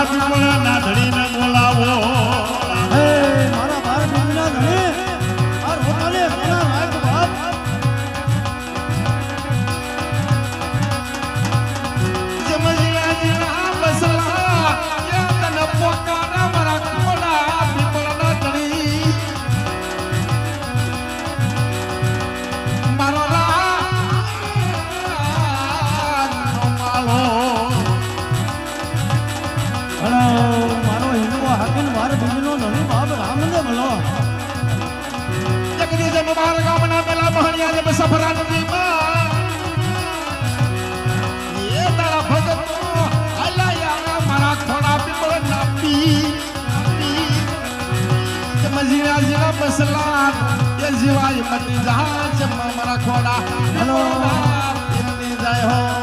ખોડા પીપળા ના ધડીને બોલાવો હે મારા બાર બીજના ધણી આ રોકાલે કોના રાખ બાપ જમજીયા જીના બસલા યા તને પોકારા મારા ખોડા પીપળા ના ધડી મારો મારો હિન્દુ હાકીન મારે બીજનો ધણી બાપ રામને મળો જગદીશ બાર ગામના પેલા મહણિયા જે સફરા નદીમાં એ તારા ભગતો હલાયા મારા ખોડા પીપળ નાપી કે મજીરા જીરા બસલા એ જીવાય મની જહાજ મારા ખોડા હલો એમની જાય હો